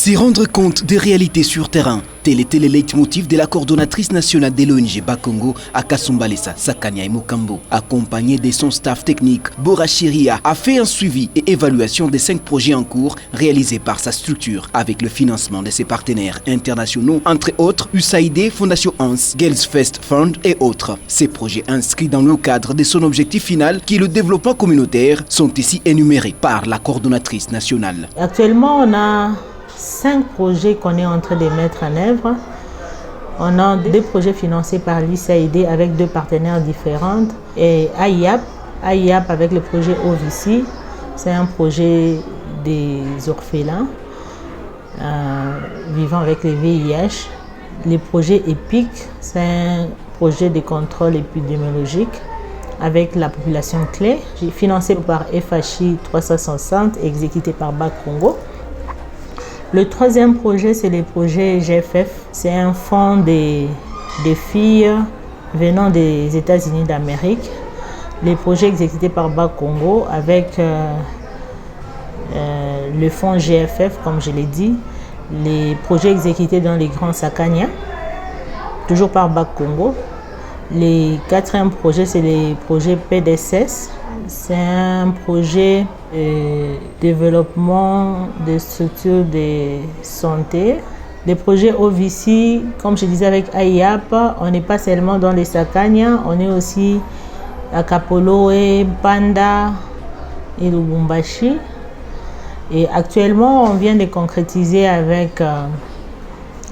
C'est rendre compte des réalités sur terrain. Tel était le leitmotiv de la coordonnatrice nationale de l'ONG Bakongo à Kasumbalesa, Sakania et Mokambo. Accompagnée de son staff technique, Bora Chiria a fait un suivi et évaluation des 5 projets en cours réalisés par sa structure avec le financement de ses partenaires internationaux, entre autres USAID, Fondation Hans, Girls Fest Fund et autres. Ces projets inscrits dans le cadre de son objectif final qui est le développement communautaire sont ici énumérés par la coordonnatrice nationale. Actuellement, on a 5 projets qu'on est en train de mettre en œuvre. On a 2 projets financés par l'USAID avec 2 partenaires différents. Et AIAP avec le projet OVC, c'est un projet des orphelins vivant avec le VIH. Le projet EPIC, c'est un projet de contrôle épidémiologique avec la population clé, financé par FHI 360 et exécuté par Bakongo. Le 3e projet, c'est le projet GFF. C'est un fonds des filles venant des États-Unis d'Amérique. Les projets exécutés par Bakongo avec le fonds GFF, comme je l'ai dit. Les projets exécutés dans les grands Sakania, toujours par Bakongo. Le 4e projet, c'est le projet PDSS. C'est un projet de développement des structures de santé. Les projets OVC, comme je disais avec AIAP, on n'est pas seulement dans les Sakania, on est aussi à Kapoloe, Panda et Lubumbashi. Et actuellement, on vient de concrétiser avec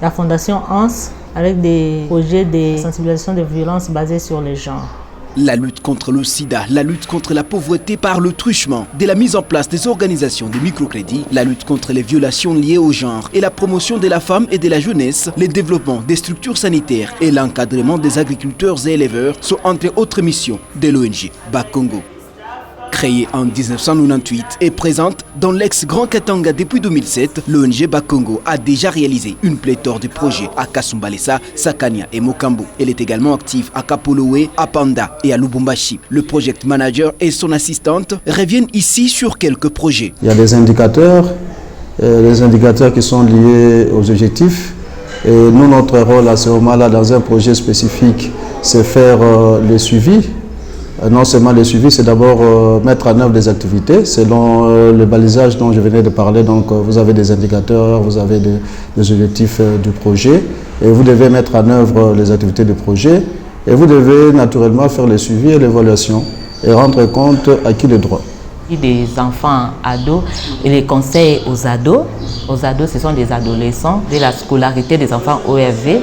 la Fondation Hans, avec des projets de sensibilisation des violences basées sur le genre. La lutte contre le sida, la lutte contre la pauvreté par le truchement, de la mise en place des organisations de microcrédit, la lutte contre les violations liées au genre et la promotion de la femme et de la jeunesse, le développement des structures sanitaires et l'encadrement des agriculteurs et éleveurs sont entre autres missions de l'ONG Bakongo. Créée en 1998 et présente dans l'ex-Grand Katanga depuis 2007, l'ONG Bakongo a déjà réalisé une pléthore de projets à Kasumbalesa, Sakania et Mokambo. Elle est également active à Kapoloe, à Panda et à Lubumbashi. Le project manager et son assistante reviennent ici sur quelques projets. Il y a des indicateurs qui sont liés aux objectifs. Et nous, notre rôle à ce moment-là, dans un projet spécifique, c'est faire le suivi. Non seulement le suivi, c'est d'abord mettre en œuvre des activités selon le balisage dont je venais de parler. Donc vous avez des indicateurs, vous avez des objectifs du projet et vous devez mettre en œuvre les activités du projet et vous devez naturellement faire le suivi et l'évaluation et rendre compte à qui le droit. Des enfants ados et les conseils aux ados. Aux ados, ce sont des adolescents de la scolarité des enfants ORV.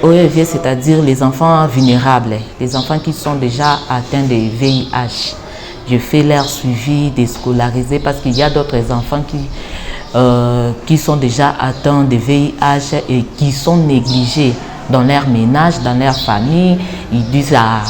ORV, c'est-à-dire les enfants vulnérables, les enfants qui sont déjà atteints de VIH. Je fais leur suivi déscolarisé parce qu'il y a d'autres enfants qui sont déjà atteints de VIH et qui sont négligés dans leur ménage, dans leur famille. Ils disent à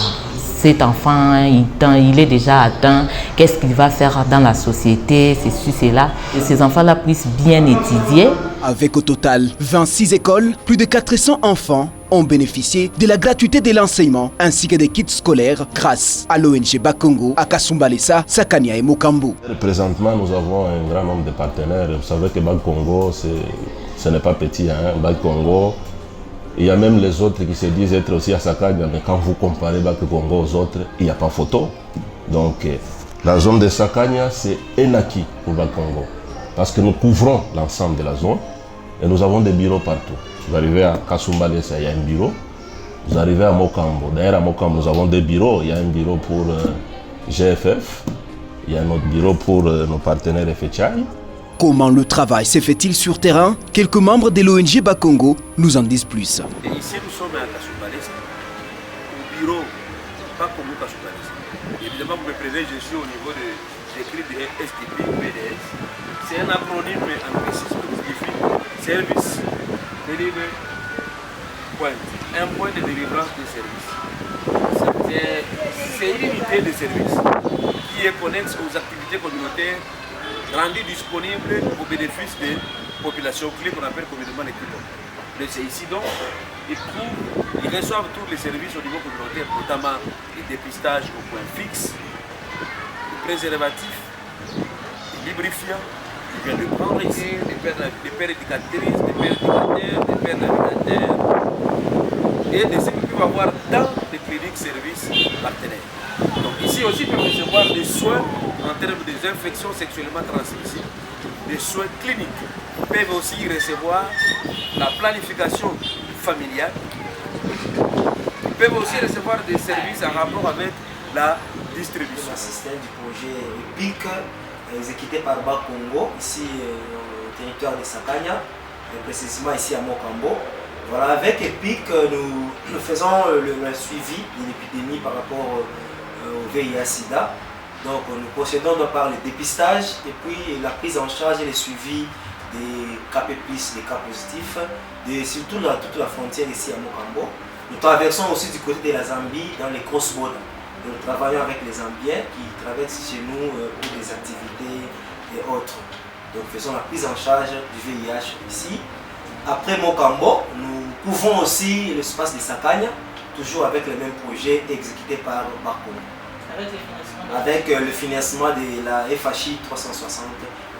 cet enfant, il est déjà atteint, qu'est-ce qu'il va faire dans la société, ceci, cela. Et ces enfants-là puissent bien étudier. Avec au total 26 écoles, plus de 400 enfants ont bénéficié de la gratuité de l'enseignement ainsi que des kits scolaires grâce à l'ONG Bakongo, à Kasumbalesa, Sakania et Mokambo. Présentement, nous avons un grand nombre de partenaires. Vous savez que Bakongo, ce n'est pas petit. Bakongo, il y a même les autres qui se disent être aussi à Sakania, mais quand vous comparez Bakongo aux autres, il n'y a pas photo. Donc, la zone de Sakania, c'est un acquis pour Bakongo. Parce que nous couvrons l'ensemble de la zone et nous avons des bureaux partout. Vous arrivez à Kasumbalesa, il y a un bureau. Vous arrivez à Mokambo. D'ailleurs, à Mokambo, nous avons des bureaux. Il y a un bureau pour GFF. Il y a un autre bureau pour nos partenaires FHI. Comment le travail se fait-il sur terrain? Quelques membres de l'ONG Bakongo nous en disent plus. Et ici, nous sommes à Kasumbalesa, au bureau Bakongo Kasumbalesa. Évidemment, vous me prenez, je suis au niveau des cris de STP ou BDS. C'est un acronyme anglicisme qui signifie Service Delivery Point. Un point de délivrance de service. C'est une unité de service qui est connexe aux activités communautaires rendues disponibles au bénéfice des populations clés qu'on appelle communément les clients. C'est ici donc, ils reçoivent tous les services au niveau communautaire, notamment les dépistages au point fixe, les préservatifs, les lubrifiants, qui viennent de prendre ici, des pères éducatrices, des pères éducateurs, des pères navigateurs, et de ceux qui peuvent avoir dans les cliniques services partenaires. Donc ici aussi, ils peuvent recevoir des soins en termes des infections sexuellement transmissibles, des soins cliniques. Ils peuvent aussi recevoir la planification familiale. Ils peuvent aussi recevoir des services en rapport avec la distribution. L'assistant du projet EPIC, exécuté par Bakongo, ici au territoire de Sakanya, précisément ici à Mokambo. Voilà, avec EPIC, nous faisons le suivi de l'épidémie par rapport au VIH-Sida. Donc nous procédons par le dépistage et puis la prise en charge et le suivi des cas PEPIS, des cas positifs, surtout dans toute la frontière ici à Mokambo. Nous traversons aussi du côté de la Zambie dans les cross-borders. Nous travaillons avec les Zambiens qui traversent chez nous pour des activités et autres. Donc faisons la prise en charge du VIH ici. Après Mokambo, nous couvrons aussi l'espace de Sakanya, toujours avec le même projet exécuté par Bakongo. Avec le financement de la FHI 360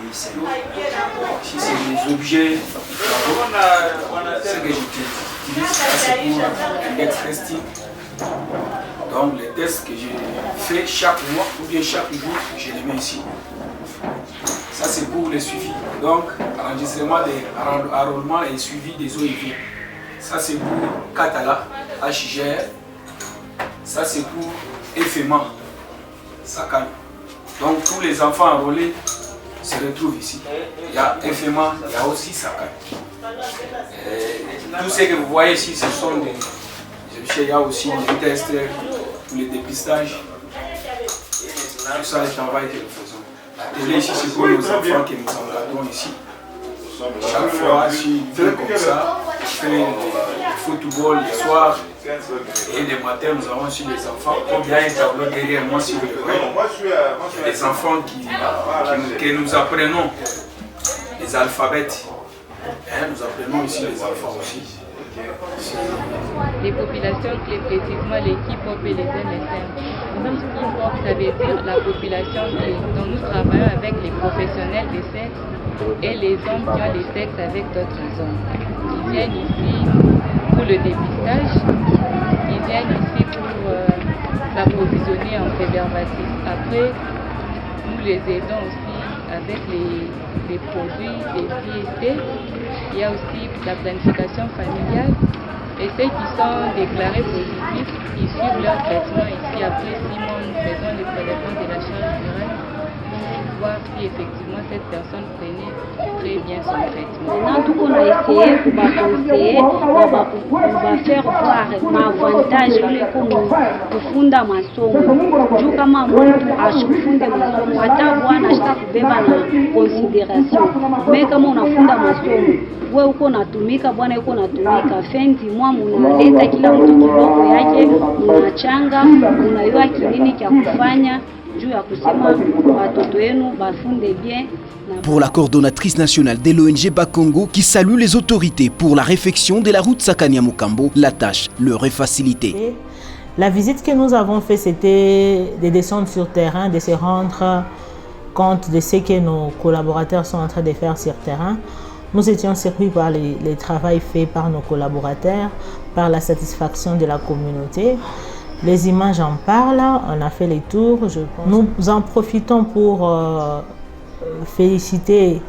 et ICN. Ici, c'est les objets, ce que j'utilise, c'est pour les tests. Donc, les tests que je fais chaque mois ou bien chaque jour, je les mets ici. Ça, c'est pour le suivi. Donc, enregistrement des enrôlements et suivi des OIV. Ça, c'est pour Katala, HGR. Ça, c'est pour FEMA. Sakanya. Donc tous les enfants enrôlés se retrouvent ici. Il y a FEMA, il y a aussi Sakanya. Tout ce que vous voyez ici, ce sont des... Il y a aussi des tests pour les dépistages. Tout ça, le travail que nous faisons. La télé ici, c'est pour les enfants que nous engadons ici. Chaque fois, si ils viennent comme ça, on fait le football le soir. Et le matin, nous avons aussi les enfants. Il y a un tableau derrière moi, si vous le voyez. Les enfants que nous apprenons les alphabets. Nous apprenons ici les enfants aussi. Les populations clés, précisément l'équipe POP et les MSM. Donc, ça veut dire la population clé. Donc, nous travaillons avec les professionnels des sexes et les hommes qui ont des sexes avec d'autres hommes. Ils viennent ici pour le dépistage, ils viennent ici pour s'approvisionner en préservatifs. Après, nous les aidons aussi avec les produits, les IST. Il y a aussi la planification familiale. Et ceux qui sont déclarés positifs, ils suivent leur traitement ici. Après 6 mois, nous faisons le prélèvement de la charge virale pour voir si effectivement cette personne prenait très bien son traitement. Maintenant, tout qu'on a essayé pour faire voir l'avantage kufunda masomo juu kama mtu ashifunde masomo hata bwana ashika kubeba na consideration. Me kama unafunda masomo wewe uko unatumika, bwana yuko unatumika, fendi mwa mnaleta kila mtu kidogo yake, mnachanga, mnayua kinini cha kufanya juu ya kusema watoto wenu bafunde bien. Pour la coordonnatrice nationale de l'ONG Bakongo qui salue les autorités pour la réfection de la route Sakanya-Mokambo, la tâche leur est facilitée. La visite que nous avons faite, c'était de descendre sur terrain, de se rendre compte de ce que nos collaborateurs sont en train de faire sur terrain. Nous étions surpris par les travaux faits par nos collaborateurs, par la satisfaction de la communauté. Les images en parlent, on a fait les tours. Nous en profitons pour féliciter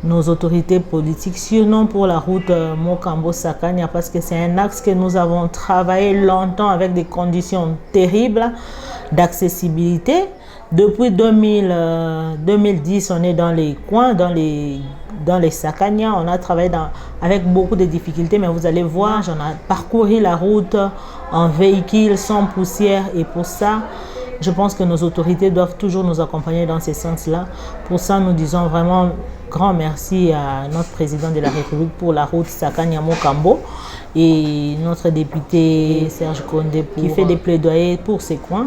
nos autorités politiques, sinon pour la route Mokambo-Sakanya, parce que c'est un axe que nous avons travaillé longtemps avec des conditions terribles d'accessibilité. Depuis 2010, on est dans les coins, dans les Sakanya. On a travaillé avec beaucoup de difficultés, mais vous allez voir, on a parcouru la route en véhicule, sans poussière. Et pour ça, je pense que nos autorités doivent toujours nous accompagner dans ce sens-là. Pour ça, nous disons vraiment grand merci à notre président de la République pour la route Sakanya-Mokambo et notre député Serge Condé qui fait des plaidoyers pour ces coins.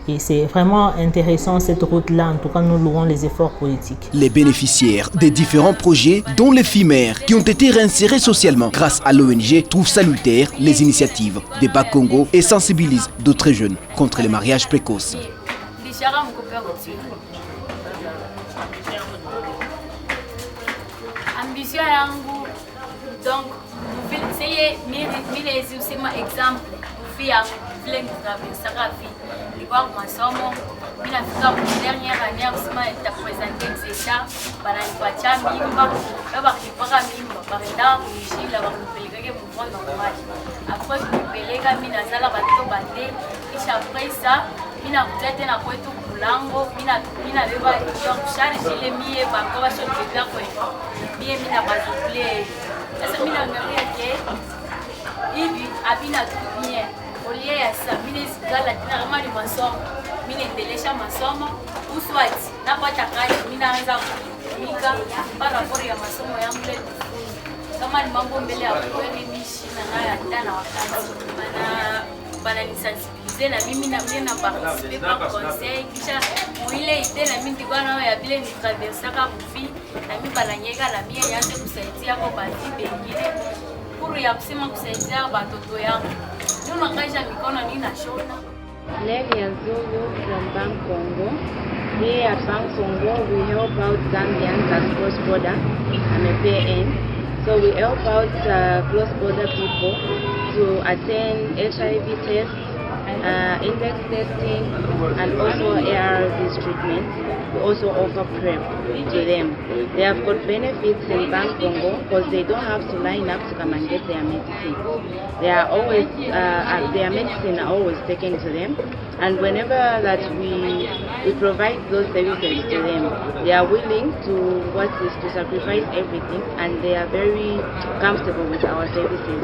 Et c'est vraiment intéressant cette route-là, en tout cas nous louons les efforts politiques. Les bénéficiaires des différents projets, dont les FIMER, qui ont été réinsérés socialement grâce à l'ONG, trouvent salutaires les initiatives des Bakongo et sensibilisent d'autres jeunes contre les mariages précoces. vision yangu donc c'est milezi usema exemple vie yangu vile nikavisaka vi nilikuwa kwa masomo mimi nafika dernière année kusema nitapresenter exercice bana nipacha mimba baba kipaka mimba baenda kuishila bakupelekeke mfano normal après kupeleka mimi nazala watoto bande kisha après ça mimi nakuja tena kwetu kulango mimi nabeba hiyo charge ile mie bako basho kipeka kwetu mie mimi nabazuple sasa mimi naangalia ke hivi abina bien olie ya sa mimi zikala tena kama ni masomo mimi naendelesha masomo uswati napata kazi mimi naanza kutumika para bora ya masomo yangu ile kama ni mambo mbele ya kweli mishi na nayo hata na wakati bana nisensibiliser na mimi na participer par conseil kisha muile ide na mimi ndiko nayo ya vile ni traverser ka kufi na mimi bana nyeka na mimi yaanze kusaidia kwa basi bengine kuru ya kusema kusaidia watoto yangu ndio nakaisha mikono nina shona. Levi Azulu from Bank Congo. Here at Bank Congo, we help out Zambians as cross-border. I'm a PN. So we help out cross-border people to attend HIV tests, index testing, and also ARVs treatment. We also offer PrEP to them. They have got benefits in Bank Congo because they don't have to line up to come and get their medicine. They are always, their medicine are always taken to them. And whenever that we provide those services to them, they are willing to sacrifice everything, and they are very comfortable with our services.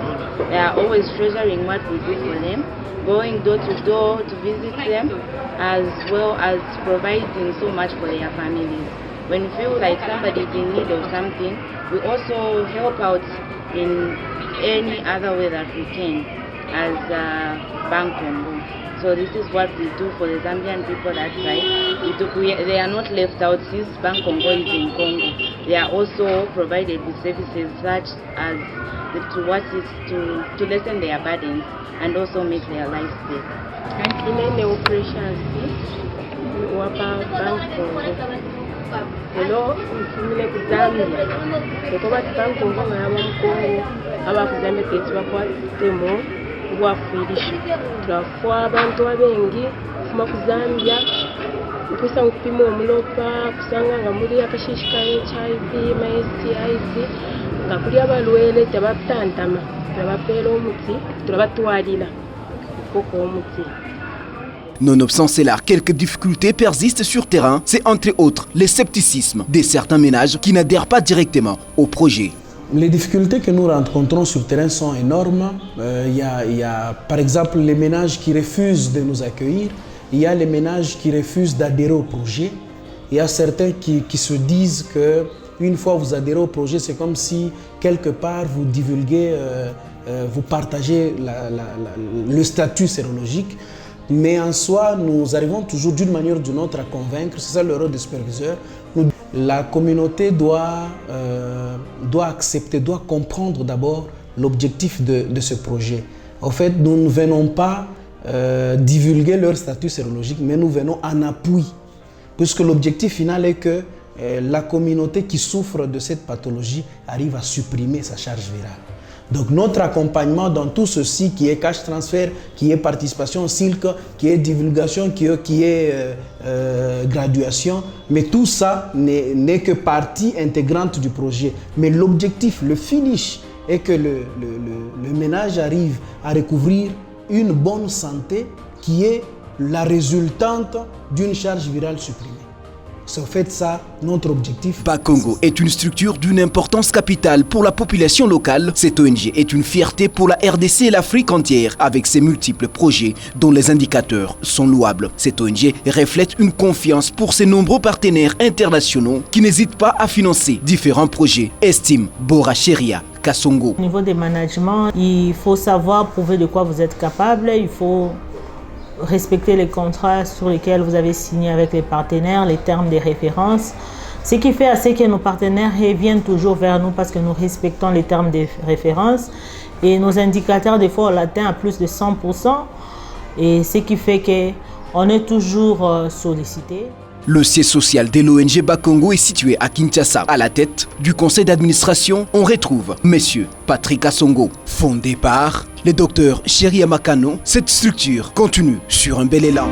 They are always treasuring what we do for them, going door to door to visit them, as well as providing so much for their families. When we feel like somebody is in need of something, we also help out in any other way that we can as Bank Congo. So this is what we do for the Zambian people that side. They are not left out since Bank Congo is in Congo. They are also provided with services such as to lessen their burdens and also make their lives better. Inene operations wapa Bank Congo. Hello, mfumile kuzambia. Kwa Bank Congo ngaba mkongo aba kuzambia ketwa kwa temo bwafirisha. Turafwa abantu abengi kuma kuzambia ukusa ukupima omulopa kusanga nga muri akashishika HIV ma STIs ngakuri abalwele tabatantama turabapera omuti turabatwalira koko omuti. Nonobstant cela, quelques difficultés persistent sur terrain. C'est entre autres le scepticisme de certains ménages qui n'adhèrent pas directement au projet. Les difficultés que nous rencontrons sur terrain sont énormes. Il y a par exemple les ménages qui refusent de nous accueillir. Il y a les ménages qui refusent d'adhérer au projet. Il y a certains qui se disent qu'une fois vous adhérez au projet, c'est comme si quelque part vous divulguez, vous partagez le statut sérologique. Mais en soi, nous arrivons toujours d'une manière ou d'une autre à convaincre, c'est ça le rôle des superviseurs. La communauté doit accepter, doit comprendre d'abord l'objectif de ce projet. En fait, nous ne venons pas divulguer leur statut sérologique, mais nous venons en appui. Puisque l'objectif final est que la communauté qui souffre de cette pathologie arrive à supprimer sa charge virale. Donc notre accompagnement dans tout ceci qui est cash transfert, qui est participation au CILC, qui est divulgation, qui est graduation, mais tout ça n'est que partie intégrante du projet. Mais l'objectif, le finish, est que le ménage arrive à recouvrir une bonne santé qui est la résultante d'une charge virale supprimée. C'est en fait ça notre objectif. Bank Congo est une structure d'une importance capitale pour la population locale. Cette ONG est une fierté pour la RDC et l'Afrique entière avec ses multiples projets dont les indicateurs sont louables. Cette ONG reflète une confiance pour ses nombreux partenaires internationaux qui n'hésitent pas à financer différents projets, estime Bora Cheria Kasongo. Au niveau des managements, il faut savoir prouver de quoi vous êtes capable, il faut respecter les contrats sur lesquels vous avez signé avec les partenaires, les termes des références. Ce qui fait assez que nos partenaires reviennent toujours vers nous parce que nous respectons les termes des références. Et nos indicateurs, des fois, on l'atteint à plus de 100%. Et ce qui fait qu'on est toujours sollicité. Le siège social de l'ONG Bakongo est situé à Kinshasa. À la tête du conseil d'administration, on retrouve Monsieur Patrick Assongo. Fondé par le docteur Chéri Amakano, cette structure continue sur un bel élan.